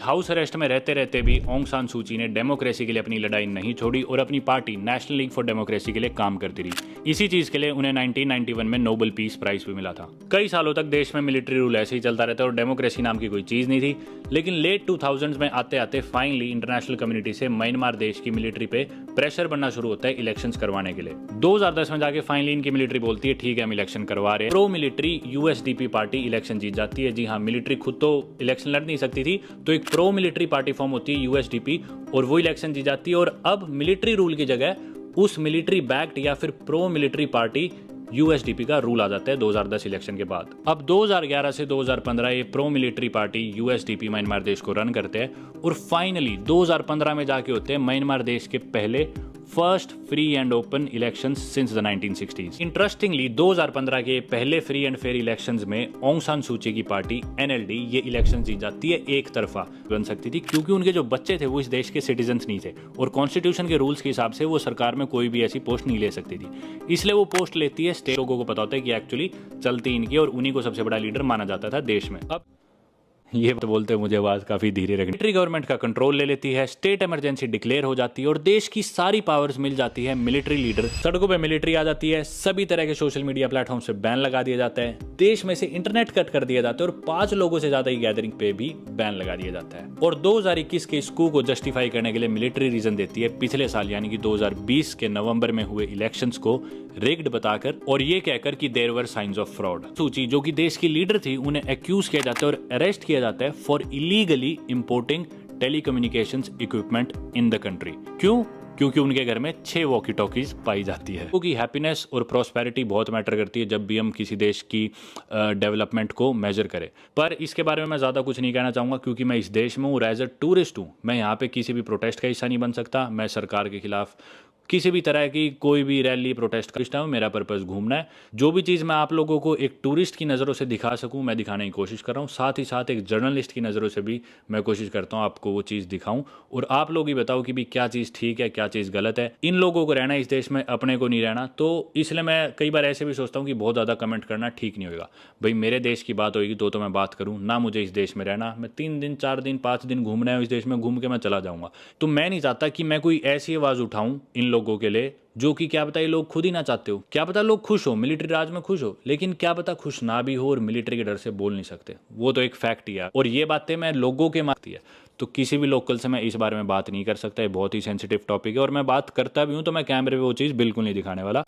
House arrest में रहते रहते भी ऑंग सान सू की ने डेमोक्रेसी के लिए अपनी लड़ाई नहीं छोड़ी और अपनी party national league for democracy के लिए काम करती रही। इसी चीज के लिए उन्हें 1991 में नोबेल पीस प्राइज भी मिला था। कई सालों तक देश में मिलिट्री रूल ऐसे ही चलता रहता और डेमोक्रेसी नाम की कोई चीज नहीं थी, लेकिन लेट 2000s में आते आते फाइनली इंटरनेशनल कम्युनिटी से म्यांमार देश की मिलिट्री पे प्रेशर बनना शुरू होता है इलेक्शंस करवाने के लिए। 2010 में जाके फाइनली इनकी मिलिट्री बोलती है ठीक है हम इलेक्शन करवा रहे हैं। प्रो मिलिट्री यूएसडीपी पार्टी इलेक्शन जीत जाती है। जी हाँ, मिलिट्री खुद तो इलेक्शन लड़ नहीं सकती थी, तो एक प्रो मिलिट्री पार्टी फॉर्म होती है यूएसडीपी और वो इलेक्शन जीत जाती है। और अब मिलिट्री रूल की जगह उस मिलिट्री बैक्ड या फिर प्रो मिलिट्री पार्टी यूएसडीपी का रूल आ जाता है 2010 इलेक्शन के बाद। अब 2011 से 2015 ये प्रो मिलिट्री पार्टी यूएसडीपी म्यांमार देश को रन करते हैं और फाइनली 2015 में जाके होते हैं म्यांमार देश के पहले first free and open elections since the 1960s। Interestingly 2015 के पहले फ्री एंड फेयर इलेक्शंस में ऑंग सान सू की पार्टी एनएलडी ये इलेक्शन जीत जाती है। एक तरफा बन सकती थी क्योंकि उनके जो बच्चे थे वो इस देश के सिटीजन्स नहीं थे और कॉन्स्टिट्यूशन के रूल्स के हिसाब से वो सरकार में कोई भी ऐसी पोस्ट नहीं ले सकती थी, इसलिए वो पोस्ट लेती है। स्टेट लोगों को पता होता है कि एक्चुअली चलती इनकी और उन्हीं को सबसे बड़ा लीडर माना जाता था देश में। अब ये तो बोलते मुझे आवाज काफी धीरे रखनी। मिलिट्री गवर्नमेंट का कंट्रोल ले लेती है, स्टेट इमरजेंसी डिक्लेयर हो जाती है और देश की सारी पावर्स मिल जाती है मिलिट्री लीडर। सड़कों पे मिलिट्री आ जाती है, सभी तरह के सोशल मीडिया प्लेटफॉर्म से बैन लगा दिया जाता है, देश में से इंटरनेट कट कर दिया जाता है और 5 लोगों से ज्यादा की गैदरिंग पे भी बैन लगा दिया जाता है। और 2021 के इस कू को जस्टिफाई करने के लिए मिलिट्री रीजन देती है पिछले साल यानी कि 2020 के नवंबर में हुए इलेक्शंस को रिग्ड बताकर और ये कहकर कि there were signs of fraud. सूची जो कि देश की लीडर थी उन्हें एक्यूज किया जाता है और अरेस्ट किया जाता है for illegally importing telecommunications equipment in the country. क्यों? क्योंकि उनके घर में 6 वॉकी टॉकीज पाई जाती है। क्योंकि हैप्पीनेस और प्रॉस्पेरिटी बहुत मैटर करती है जब भी हम किसी देश की डेवलपमेंट को मेजर करें। पर इसके बारे में मैं ज़्यादा कुछ नहीं कहना चाहूँगा क्योंकि मैं इस देश में हूँ और एज अ टूरिस्ट हूँ। मैं यहाँ पे किसी भी प्रोटेस्ट का हिस्सा नहीं बन सकता। मैं सरकार के खिलाफ किसी भी तरह की कोई भी रैली प्रोटेस्ट करता हूँ। मेरा पर्पस घूमना है। जो भी चीज़ मैं आप लोगों को एक टूरिस्ट की नज़रों से दिखा सकूँ मैं दिखाने की कोशिश कर रहा हूँ। साथ ही साथ एक जर्नलिस्ट की नज़रों से भी मैं कोशिश करता हूँ आपको वो चीज़ दिखाऊं और आप लोग ही बताओ कि भी क्या चीज़ ठीक है क्या चीज़ गलत है। इन लोगों को रहना इस देश में, अपने को नहीं रहना। तो इसलिए मैं कई बार ऐसे भी सोचता हूँ कि बहुत ज़्यादा कमेंट करना ठीक नहीं होगा। भाई मेरे देश की बात होगी तो मैं बात करूँ ना, मुझे इस देश में रहना। मैं 3 दिन 4 दिन 5 दिन घूमना है इस देश में, घूम के मैं चला जाऊँगा। तो मैं नहीं चाहता कि मैं कोई ऐसी आवाज़ उठाऊँ इन लोगों के लिए जो कि क्या पता ये लोग खुद ही ना चाहते हो। क्या पता लोग खुश हो, मिलिट्री राज में खुश हो, लेकिन क्या पता खुश ना भी हो और मिलिट्री के डर से बोल नहीं सकते। वो तो एक फैक्ट ही है और ये बातें मैं लोगों के मानती है। तो किसी भी लोकल से मैं इस बारे में बात नहीं कर सकता। ये बहुत ही सेंसिटिव टॉपिक है और मैं बात करता भी हूँ तो मैं कैमरे पे वो चीज़ बिल्कुल नहीं दिखाने वाला।